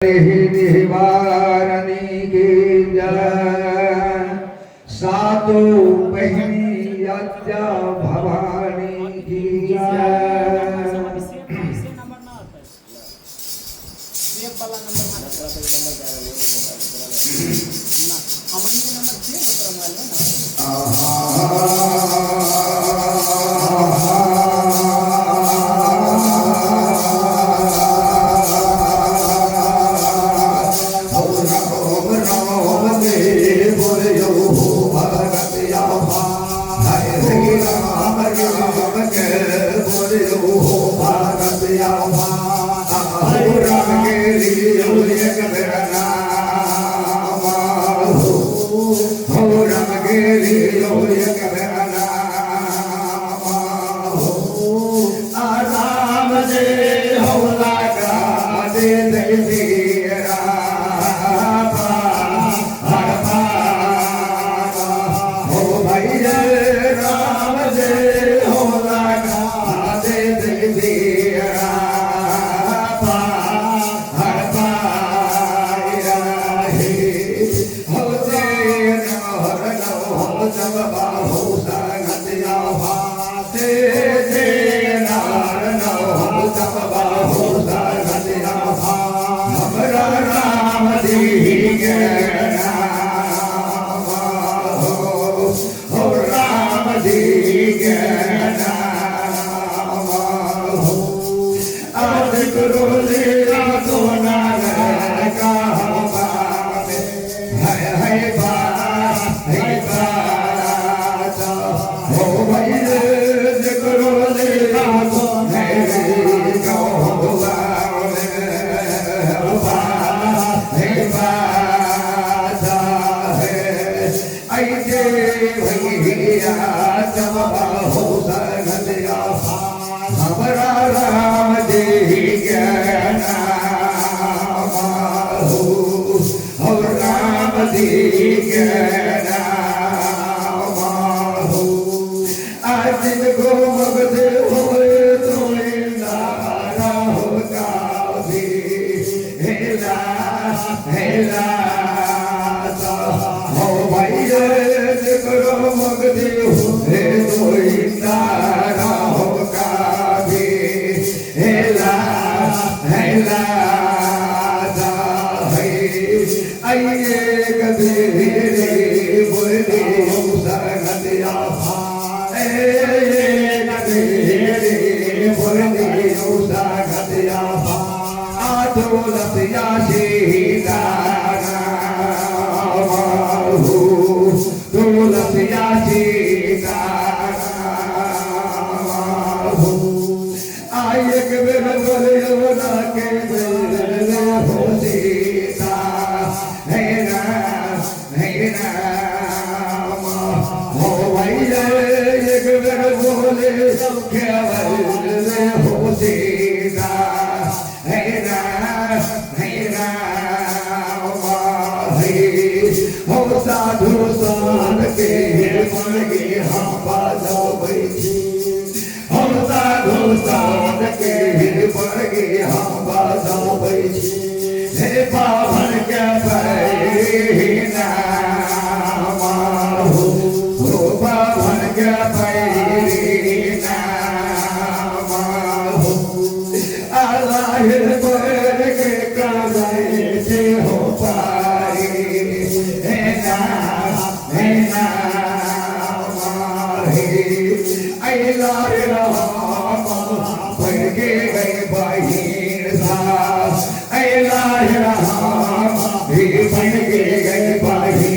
देवारनी की जय सातो बहिनी यज्ञ भवानी की जय। बन के गए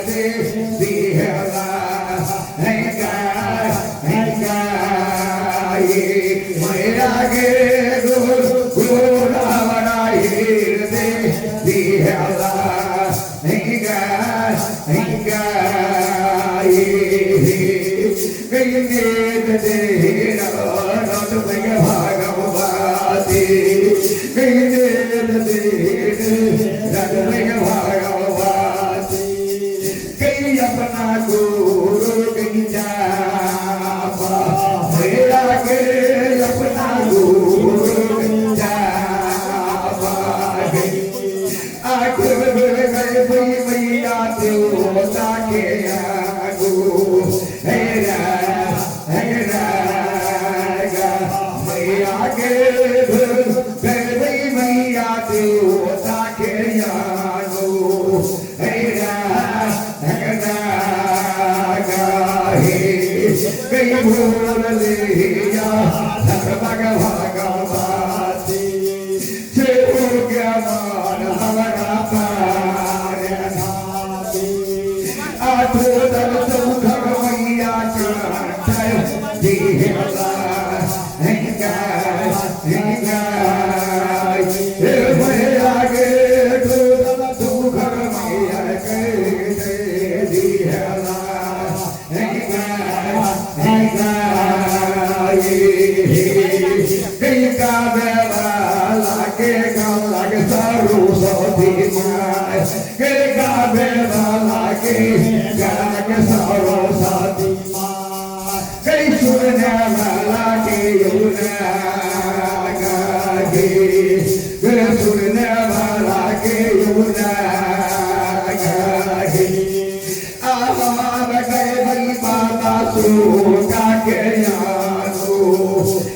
दे दिहला है गाये मेरा के गोरा हीर दे दिहला है गाये कई नेत दे नट में भागवती कई नेत दे नट में भागवती कई अपना गुरु कई जापा मेरा के अपना गुरु जापा आखिर गए मैया देवता के आगू हैरा मैया के गए मैया देवता के आगू हैरा कई भूल लिया भगवती से हो गया मान हमारा आठो दल सुख मैया दिहला मैया गे सुख मैया दिहला कई का बेला लागे गाँव लागे सारू सौदी माय कई का बेला लागे गागे सारू सौदी माय कई सुनने वाला के युना गागे कई सुनने वाला के युना गागे आवार गए बड़ी माता सुका के यारो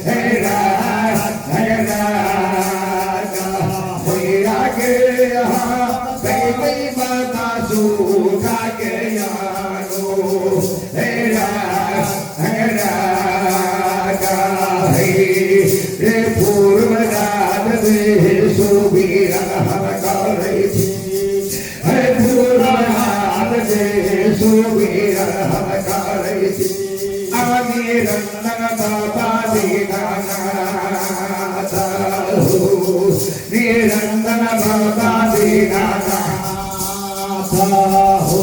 हैरा मैया के यहाँ गई बड़ी माता सुका के यारो हैरा रे पूर्व रात में सुबीरा कर रही थी पूर्व रात में सुबीरा कर रही थी आगे रंगन बाबा दीनानाथ निरंजन बाबा दीनानाथ हो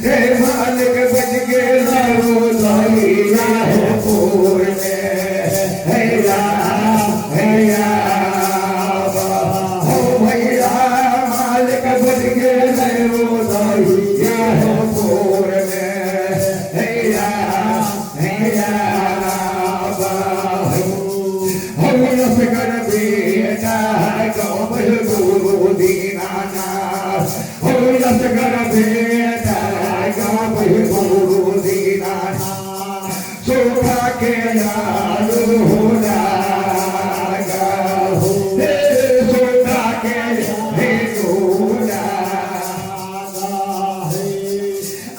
हे मालिक बज के लाओ लैया हो पूर में हैया हो भैया मालिक बज के लाओ लैया हो पूर में हैया रस कर बेटा गौब गुरु दीनानाथ हो रस कर बेटा गौब गुरु दीनानाथ सोखा के यारो लागा हो सोखा के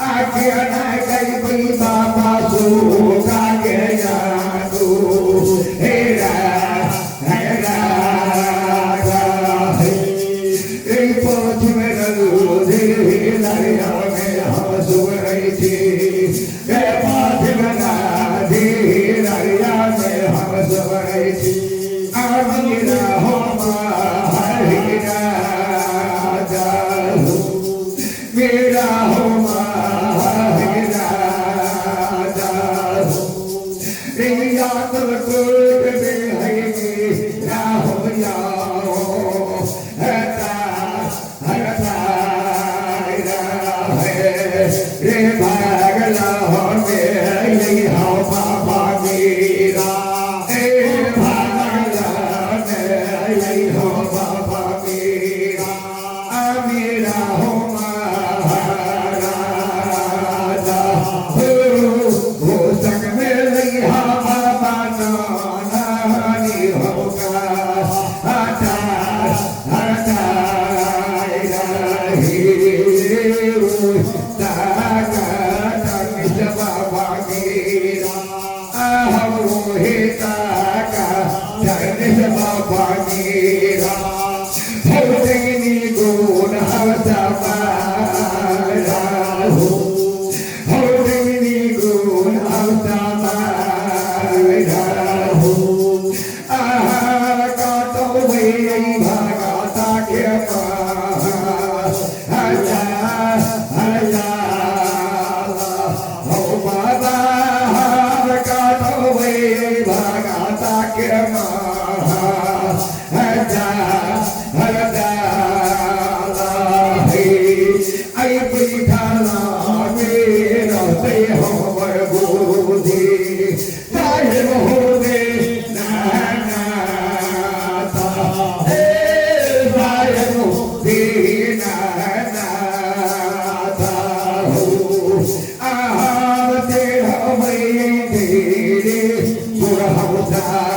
आगे ना कई बड़ी बाबा सोखा के यारो हेरा मेरा हो रे भागला हो मेरी हो बाबा मेरा भागला मेरी हो बाबा मेरा मेरा हो महाराजा हो सक मेरी हो बाबा नानी होगा हटा हटा Hare मीठा लागे रहते हमर गुरुजी साहेब हो दे नाता हे साहेब दीना नाता हो आते हमें तेरे गुरहौसा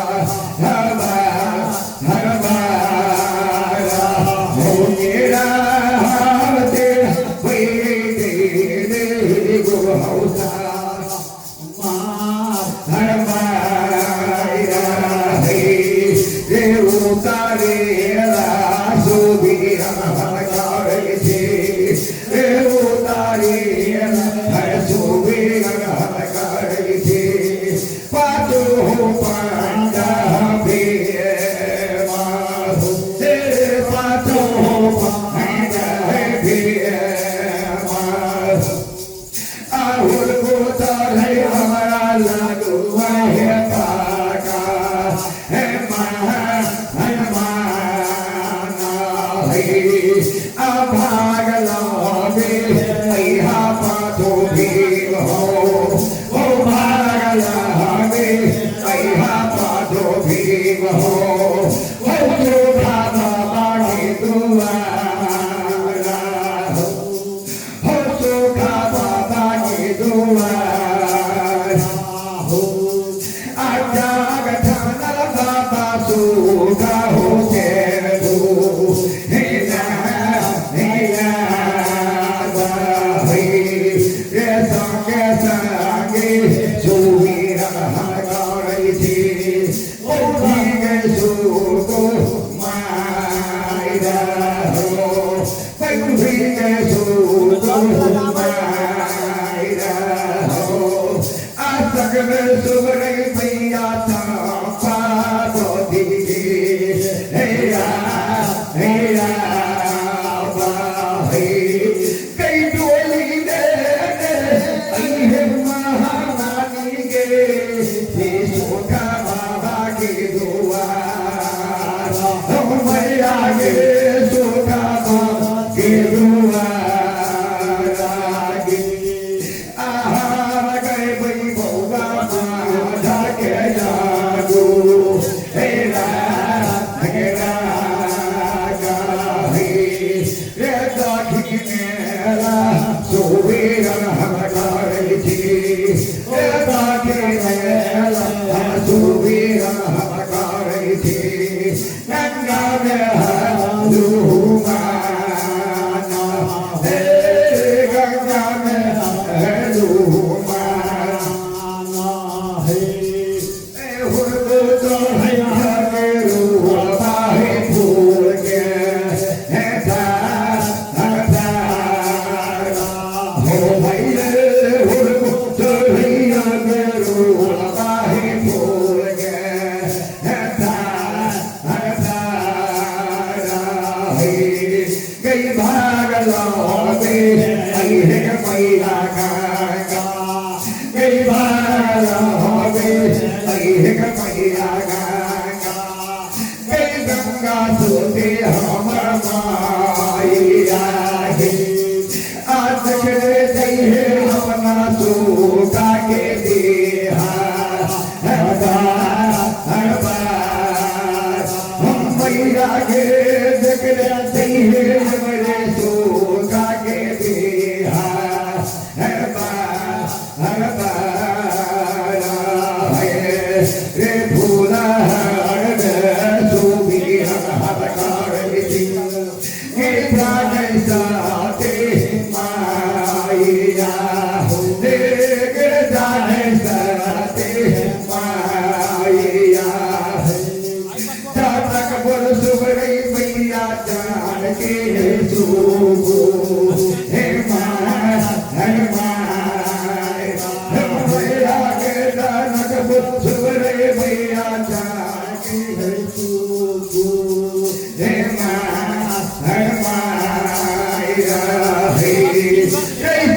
Hey,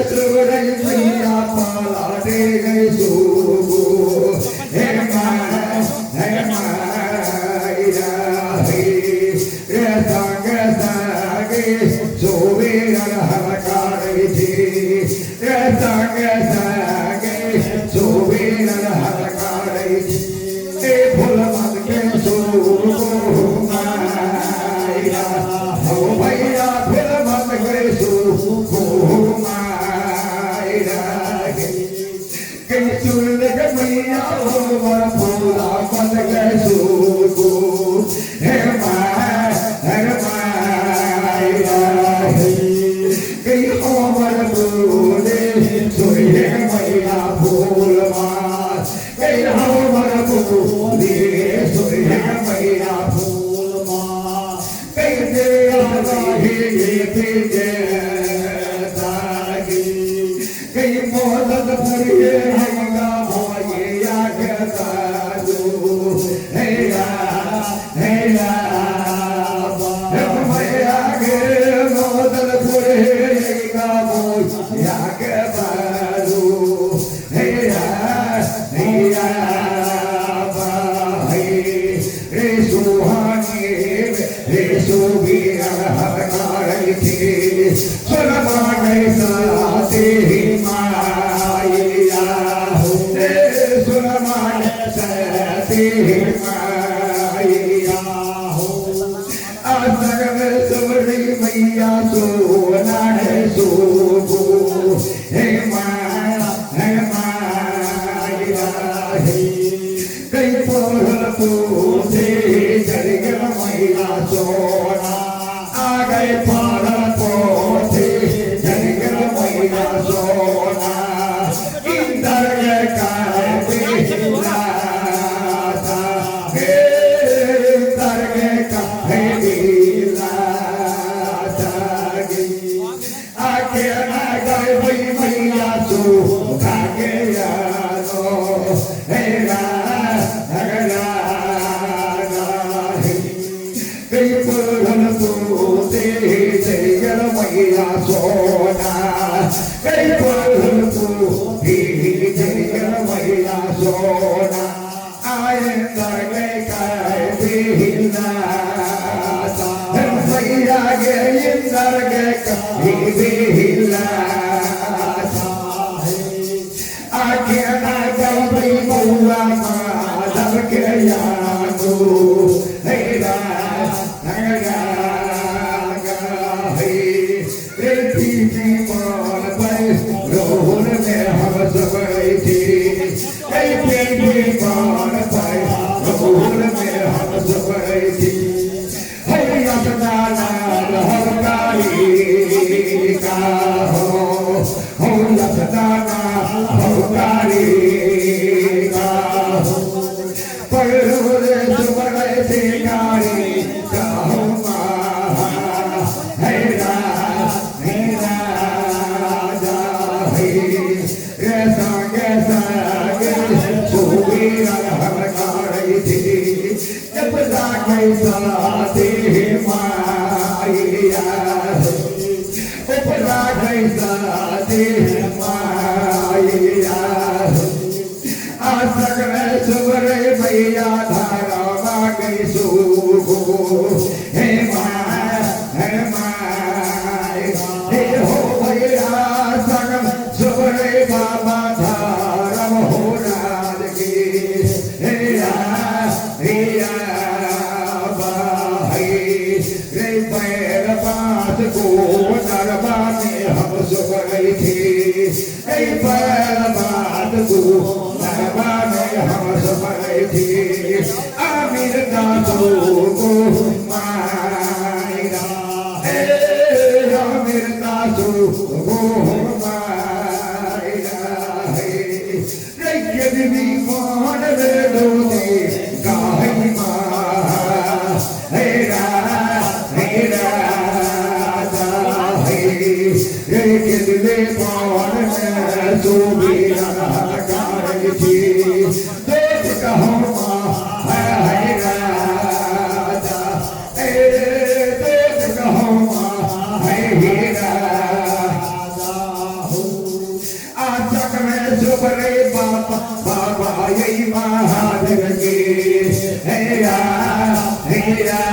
सुरे मैया पाला दे गए सुगो हे माया हे रे संग संगे सोवे हरकार थी रे संग संगे सोवे हरकार थी ए फूल मत के सुगो माया हो भैया फूल मत के सुगो माया के सुन के मैया हो फूला मत के सुगो हे माया कई ओवर बोले सोहे मैया फूल मार कई ओवर बोले सोहे मैया फूल मार कई दे कई मोहब्बत भरिए हमका मोया कहता जो है या मैया गे मोहब्बत भरिए का मोया कहता जो है या रे सुहानी रे सुबी हरकार थी सुरमा साथे माया रे सुरमा साथे माया आसग सुरी मैया सोना है सोगो हे माया कई पोल पूछे जरगन मैया सोना आ गए पार पोछे जरगन मैया सोना इंदर का बेला था हे इंदर का बेला था आके ना गए वही मैया सो भागे यारो हे कई पुरन पूते जरगन मैया सोना कई पुरन पूते जरगन मैया सोना आए दरगे काय बिना मैया गे दरगे काय बिना आगे ना गई मौआ माधव के यादो हे रोहन में हम सब थी कई रोहन में हम सब थी हरिया हरकारी का हो लखदाना हरकारी का पर से गाड़ी का साथे माया उपरा साथे माया आसक सुबरे मैया धारा गई सुगो हे माया हे हो भैया सगम सुबरे बाबा धारम हो राज की हे पैर बात को नरबा में हम सुख गई थी पैर बात को नरबा में हम सुख गई थी आमिर दासो को मायरा आमिर दासो को मायरा यदि मान रे दोने गाही कितने पावन तो भी हरकार थी देख कहो है राजा देख कहो है राजा Hey,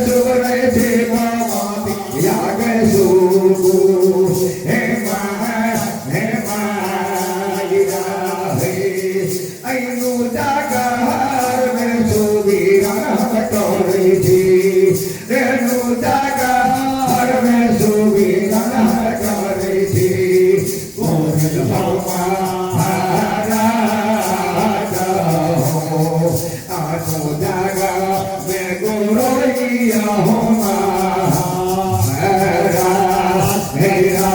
सुबरे थे मामा या गए सुबु हे मायरा हे अनु जागार में सुबीरा कटोरी थी रेणु जागार में सुबीरा कटोरी थी मोहन हमारा आसो जागा में गोरोइया हो मारा मेरा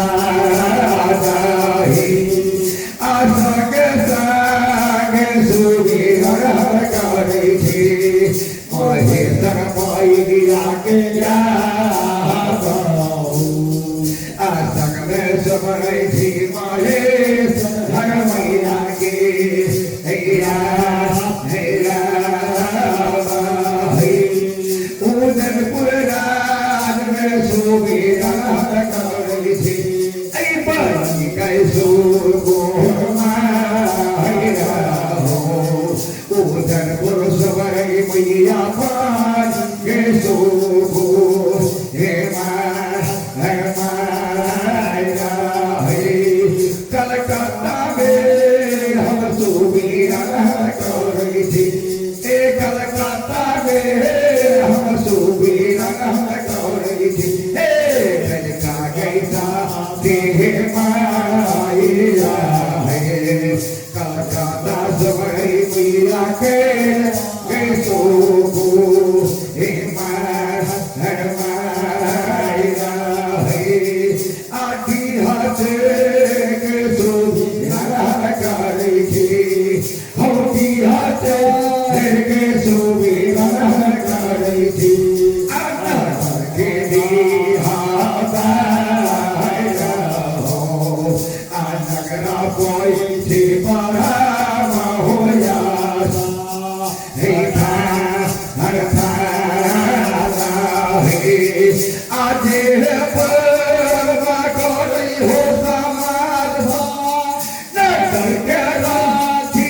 राही आशा के संग सुबीरा करी थी मोहे तक पाई दिया के आसक में सबरे थी मोहे धर मैया के हैया हैया उदयपुर राज में सुबीरा करी थी ऐ बनी कैसो गोमायरा हो उदयपुर सबरे मैया पान के सो हे मायरा हे कलकत्ता में हम सुबीरा करी थी कलकत्ता में हम सुबीरा करी थी कलका कैसा देह माया है कलकत्ता सबरे मैया के कैसो हे मायरा है आधी हाथ के सुबीरा करी थी होती हाथ के सुबीरा करी थी के दिहाता हो नगरा कोई थी बड़ा होया हे हर आज परवा कोई हो समाज नगर के राखी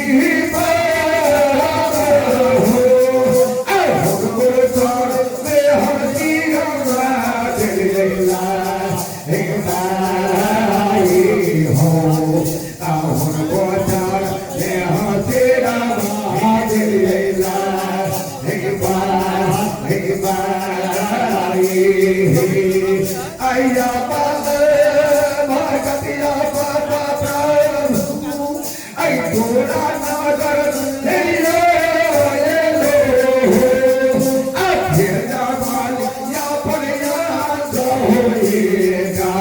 आया पाद भगतिया पापा आई थोड़ा नगर ले लो आखे जावाल या पड़िया होएगा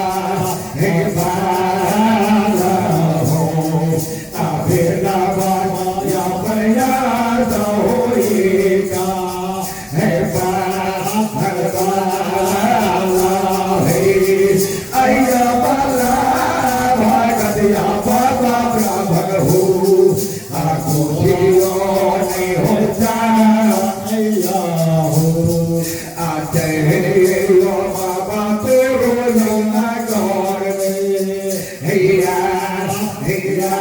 हे बाला हो आखे जावाल या पड़िया होएगा हे बाला आया बाला भगतिया बाबा ब्राह्मण हो आको जीओ नहीं होता आया हो आते हो बाबा तेरो ना गौर में हैया हैया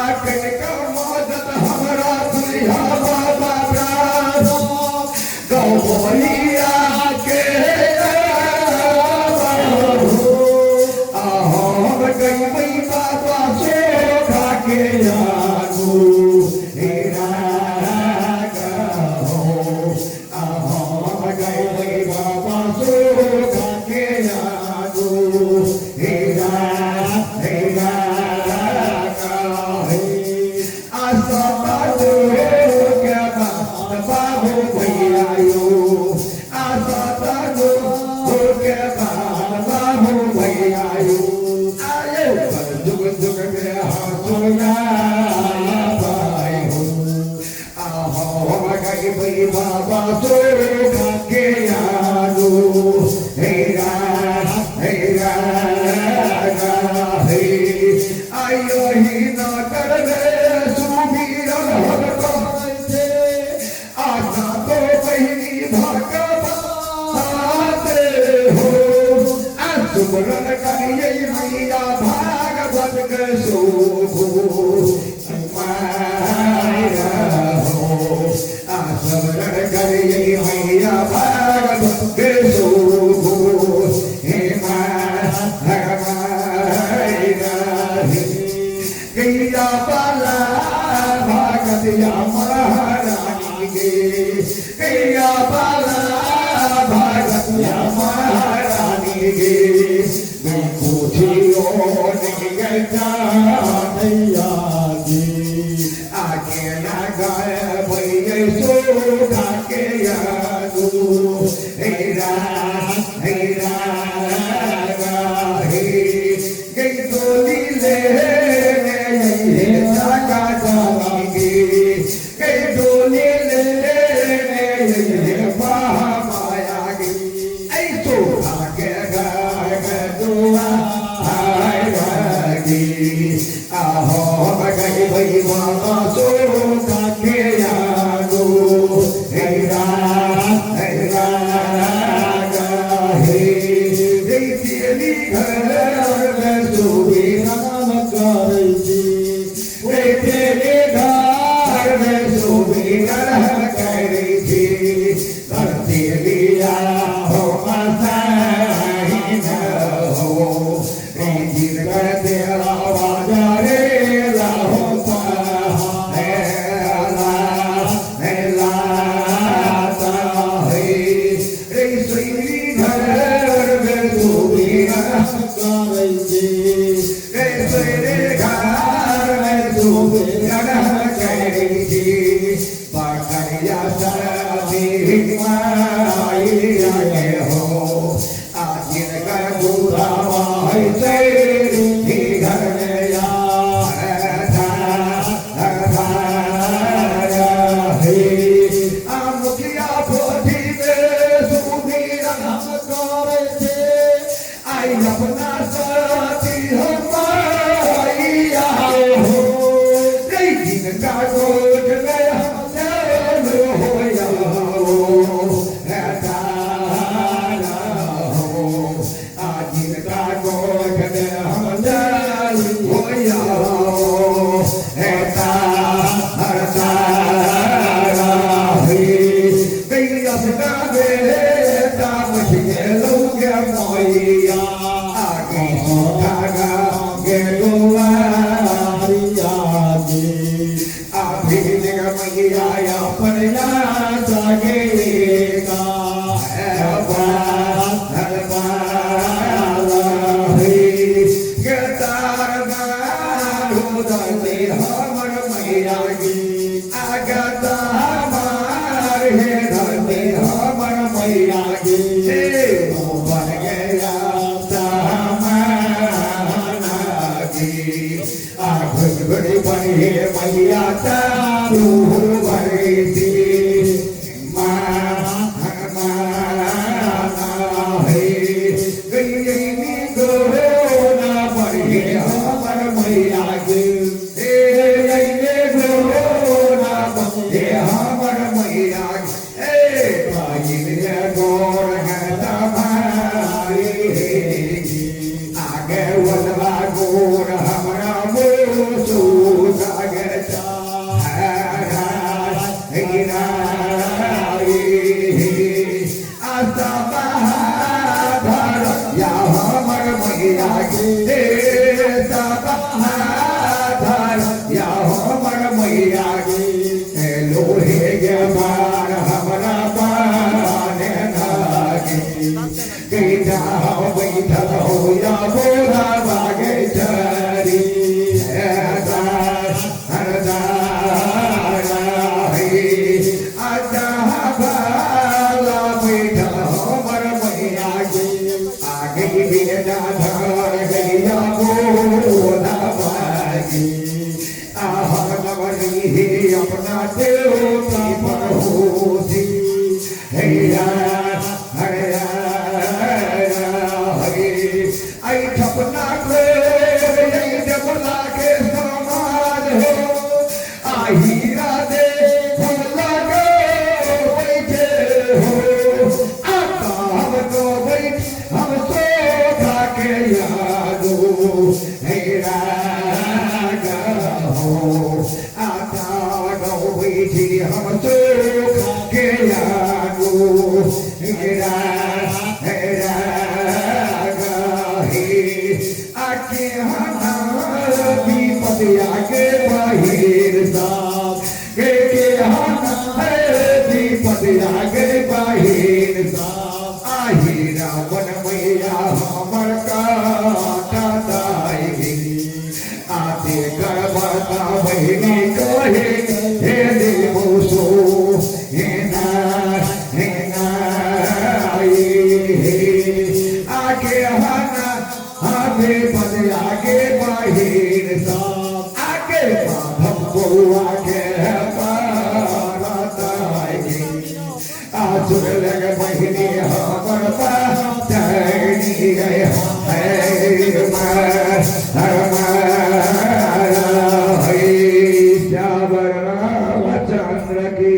आकन का मदद हमरा दुनिया बाबा ब्राह्मण गौरिया बाबा तो के आलू हेरा हेरा हे आयो ही ना कर सुबीरा भगवान आजा तो पहिली भगवाते हो सुमरन करिए मैया भागवत के शोभो माया हो आसमरण भैया महारानी के कैया बाला भगतिया महारानी के मैं पूछियो नहीं गया भैया जी आगे ना गाय भैया सो के यादू हेरा हेरा गई डोली ले जागा जाएंगे गई डोली ले माया गई ऐसो भाग्य गाय दुआ आहो गई भई मामा सो के यादो हेरा हेरा हे तेरी घर में सोई नाम करती तेरे घर में सोई नाम करती करती लिया हो मसाही न हो जिन कर तेरा बाजारे लाहो अपना साथी हमारा हो दिन का गोद गया हो आज दिन का गोद गया मैया चारू भरती अपना देवता पर होती हैया हरिया हरि आई ठपना के यही जबला के समाज हो आहीरा दे भला के बैठे हो आता हम तो बैठ हम सो खा के यादो हैया आगे हना आगे पद आगे बाहिर सब आगे माधव बउआ के पारताई आसुर लग बहिनी हमर पातनी गए है श्याम रामचंद्र की